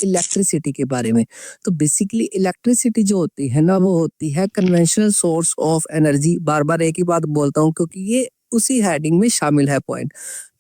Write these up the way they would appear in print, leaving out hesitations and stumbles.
Electricity के बारे में। तो बेसिकली इलेक्ट्रिसिटी जो होती है ना, वो होती है कन्वेंशनल सोर्स ऑफ एनर्जी। बार-बार एक ही बात बोलता हूँ क्योंकि ये उसी हेडिंग में शामिल है पॉइंट।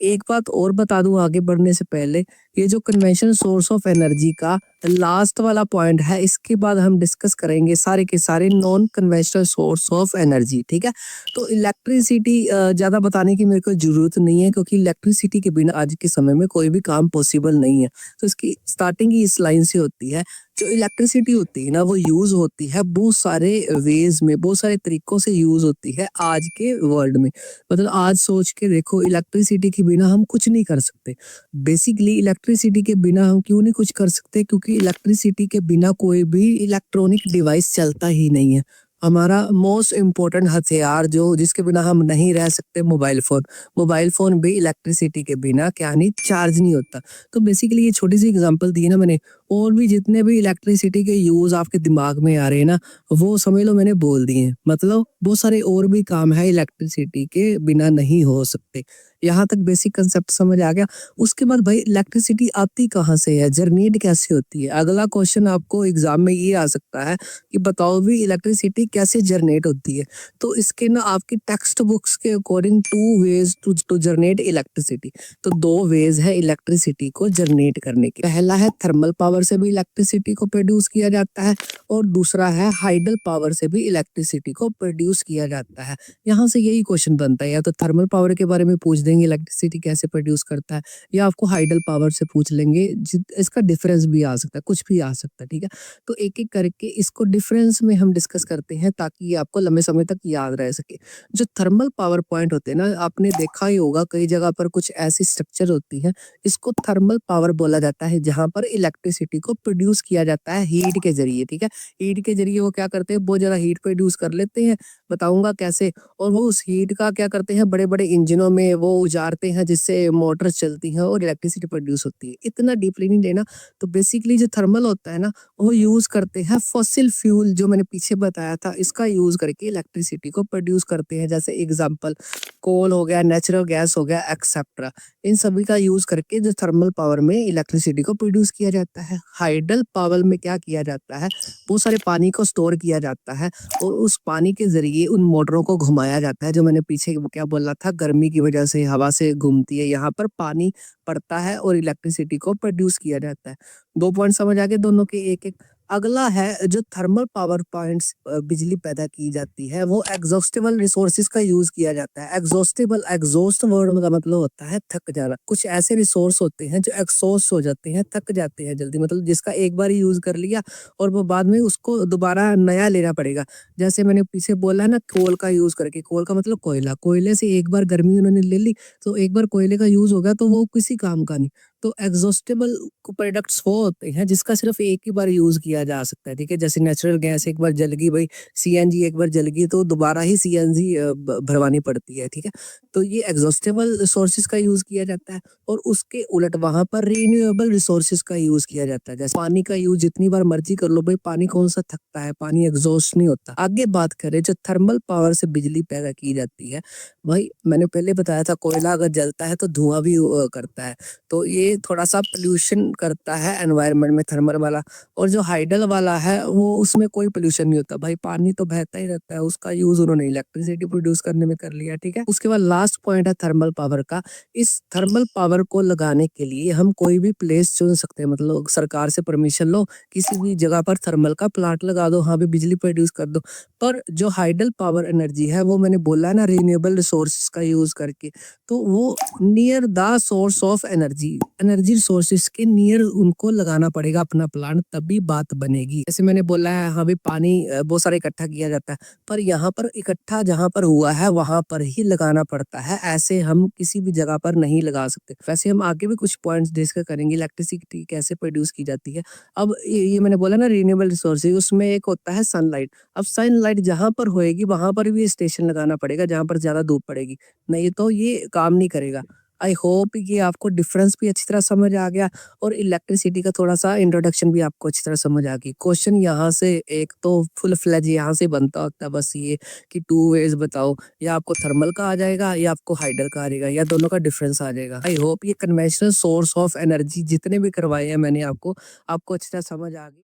एक बात और बता दूँ आगे बढ़ने से पहले, ये जो कन्वेंशनल सोर्स ऑफ एनर्जी का लास्ट वाला पॉइंट है, इसके बाद हम डिस्कस करेंगे सारे के सारे non conventional source of energy, ठीक है? तो इलेक्ट्रिसिटी ज़्यादा बताने की मेरे को ज़रूरत नहीं है क्योंकि इलेक्ट्रिसिटी के बिना आज के समय में कोई भी काम पॉसिबल नहीं है। तो इसकी स्टार्टिंग ही इस लाइन से होती है। जो इलेक्ट्रिसिटी होती है ना, वो यूज़ होती है बहुत सारे वेज़ में, बहुत सारे तरीकों से यूज़ होती है आज के वर्ल्ड में। मतलब आज सोच के देखो, इलेक्ट्रिसिटी के बिना हम कुछ नहीं कर सकते। बेसिकली इलेक्ट्रिसिटी के बिना हम क्यों नहीं कुछ कर सकते, क्योंकि इलेक्ट्रिसिटी के बिना कोई भी इलेक्ट्रॉनिक डिवाइस चलता ही नहीं है। हमारा मोस्ट इम्पोर्टेंट हथियार जो जिसके बिना हम नहीं रह सकते, मोबाइल फ़ोन। मोबाइल फ़ोन भी इलेक्ट्रिसिटी के बिना क्या नहीं, चार्ज नहीं होता। तो बेसिकली ये छोटी सी एग्जांपल दी है ना मैंने, और भी जितने भी इलेक्ट्रिसिटी के यूज़ आपके दिमाग में आ रहे हैं ना, वो समझ लो मैंने बोल दिए हैं। मतलब बहुत सारे और भी काम है इलेक्ट्रिसिटी के बिना नहीं हो सकते। यहाँ तक बेसिक कंसेप्ट समझ आ गया। उसके बाद भाई इलेक्ट्रिसिटी आती कहाँ से है, जनरेट कैसे होती है? अगला क्वेश्चन आपको एग्जाम में ये आ सकता है कि बताओ भी इलेक्ट्रिसिटी कैसे जनरेट होती है? तो इसके ना आपकी टेक्स्ट बुक्स के according to ways to generate electricity. तो दो वेज है इलेक्ट्रिसिटी को जनरेट करने के। पहला है थर्मल पावर से भी इलेक्ट्रिसिटी को प्रोड्यूस किया जाता है, और दूसरा है हाइडल पावर से भी इलेक्ट्रिसिटी को प्रोड्यूस किया जाता है। यहाँ से यही क्वेश्चन बनता है, या तो थर्मल पावर के बारे में पूछ देंगे इलेक्ट्रिसिटी कैसे प्रोड्यूस करता है, या आपको हाइडल पावर से पूछ लेंगे। इसका डिफरेंस भी आ सकता है, कुछ भी आ सकता है, ठीक है? तो एक एक करके इसको डिफरेंस में हम डिस्कस करते हैं ताकि ये आपको लंबे समय तक याद रह सके। जो थर्मल पावर पॉइंट होते हैं ना, आपने देखा ही होगा कई जगह पर कुछ ऐसी स्ट्रक्चर होती है, इसको थर्मल पावर बोला जाता है, जहां पर इलेक्ट्रिसिटी को प्रोड्यूस किया जाता है हीट के जरिए, ठीक है? हीट के जरिए वो क्या करते हैं, बहुत ज्यादा हीट प्रोड्यूस कर लेते हैं, बताऊंगा कैसे। और वो उस हीट का क्या करते हैं, बड़े बड़े इंजनों में वो उजारते हैं, जिससे मोटर चलती हैं और इलेक्ट्रिसिटी प्रोड्यूस होती है। इतना डीपली नहीं लेना। तो बेसिकली जो थर्मल होता है ना, वो यूज करते हैं फॉसिल फ्यूल, जो मैंने पीछे बताया था, इसका यूज करके इलेक्ट्रिसिटी को प्रोड्यूस करते हैं। जैसे एग्जांपल कोल हो गया, नेचुरल गैस हो गया, एक्सेट्रा। इन सभी का यूज करके जो थर्मल पावर में इलेक्ट्रिसिटी को प्रोड्यूस किया जाता है। हाइडल पावर में क्या किया जाता है, बहुत सारे पानी को स्टोर किया जाता है और उस पानी के जरिए उन मोटरों को घुमाया जाता है। जो मैंने पीछे क्या बोला था, गर्मी की वजह से हवा से घूमती है, यहाँ पर पानी पड़ता है और इलेक्ट्रिसिटी को प्रोड्यूस किया जाता है। 2 पॉइंट समझ आ गए दोनों के एक-एक। अगला है जो थर्मल पावर पॉइंट्स बिजली पैदा की जाती है, वो एग्जॉस्टेबल रिसोर्सेज का यूज किया जाता है। एग्जॉस्टेबल, एग्जॉस्ट वर्ड का मतलब होता है थक जाना। कुछ ऐसे रिसोर्स होते हैं जो एग्जॉस्ट हो जाते हैं, थक जाते हैं जल्दी, मतलब जिसका एक बार यूज कर लिया और वो बाद में उसको दोबारा नया लेना पड़ेगा। जैसे मैंने पीछे बोला है ना, कोल का यूज करके, कोल का मतलब कोयला। कोयले से एक बार गर्मी उन्होंने ले ली, तो एक बार कोयले का यूज हो गया तो वो किसी काम का नहीं। तो एग्जॉस्टेबल प्रोडक्ट्स वो होते हैं जिसका सिर्फ एक ही बार यूज किया जा सकता है, ठीक है? जैसे नेचुरल गैस एक बार जल गई भाई, सीएनजी एक बार जल गई तो दोबारा ही सीएनजी भरवानी पड़ती है, ठीक है? तो ये एग्जॉस्टेबल रिसोर्सेज का यूज किया जाता है। और उसके उलट वहां पर रिन्यूएबल रिसोर्सेज का यूज किया जाता है। जैसे पानी का यूज जितनी बार मर्जी कर लो भाई, पानी कौन सा थकता है, पानी एग्जॉस्ट नहीं होता। आगे बात करें जो थर्मल पावर से बिजली पैदा की जाती है, भाई मैंने पहले बताया था कोयला अगर जलता है तो धुआं भी करता है, तो ये थोड़ा सा पोल्यूशन करता है एनवायरनमेंट में, थर्मल वाला। और जो हाइडल वाला है वो उसमें कोई पोल्यूशन नहीं होता भाई, पानी तो बहता ही रहता है, उसका यूज उन्होंने इलेक्ट्रिसिटी प्रोड्यूस करने में कर लिया, ठीक है? उसके बाद लास्ट पॉइंट है थर्मल पावर का। इस थर्मल पावर को लगाने के लिए हम कोई भी प्लेस चुन सकते हैं, मतलब सरकार से परमिशन लो, किसी भी जगह पर थर्मल का प्लांट लगा दो, हाँ भी बिजली प्रोड्यूस कर दो। पर जो हाइडल पावर एनर्जी है, वो मैंने बोला ना रिन्यूएबल रिसोर्सेज का यूज करके, तो वो near the source of energy, energy resources के नियर उनको लगाना पड़ेगा अपना प्लांट, तभी बात बनेगी। जैसे मैंने बोला है, हाँ भी पानी बहुत सारा इकट्ठा किया जाता है, पर यहाँ पर इकट्ठा जहाँ पर हुआ है वहां पर ही लगाना पड़ता है, ऐसे हम किसी भी जगह पर नहीं लगा सकते। वैसे हम आगे भी कुछ पॉइंट्स डिस्कस करेंगे इलेक्ट्रिसिटी कैसे प्रोड्यूस की जाती है। अब ये मैंने बोला ना रिन्यूएबल रिसोर्सेज, उसमें एक होता है सनलाइट। अब सनलाइट जहां पर होएगी वहां पर भी स्टेशन लगाना पड़ेगा जहां पर ज्यादा धूप पड़ेगी, नहीं तो ये काम नहीं करेगा। आई होप ये आपको डिफरेंस भी अच्छी तरह समझ आ गया और इलेक्ट्रिसिटी का थोड़ा-सा इंट्रोडक्शन भी आपको अच्छी तरह समझ आ गई। क्वेश्चन यहाँ से एक तो फुल फ्लेज यहाँ से बनता होता है बस ये कि 2 वेज़ बताओ, या आपको थर्मल का आ जाएगा या आपको हाइडल का आ जाएगा या दोनों का डिफरेंस आ जाएगा। आई होप ये कन्वेंशनल सोर्स ऑफ एनर्जी जितने भी करवाए हैं मैंने आपको अच्छी तरह समझ आ गई।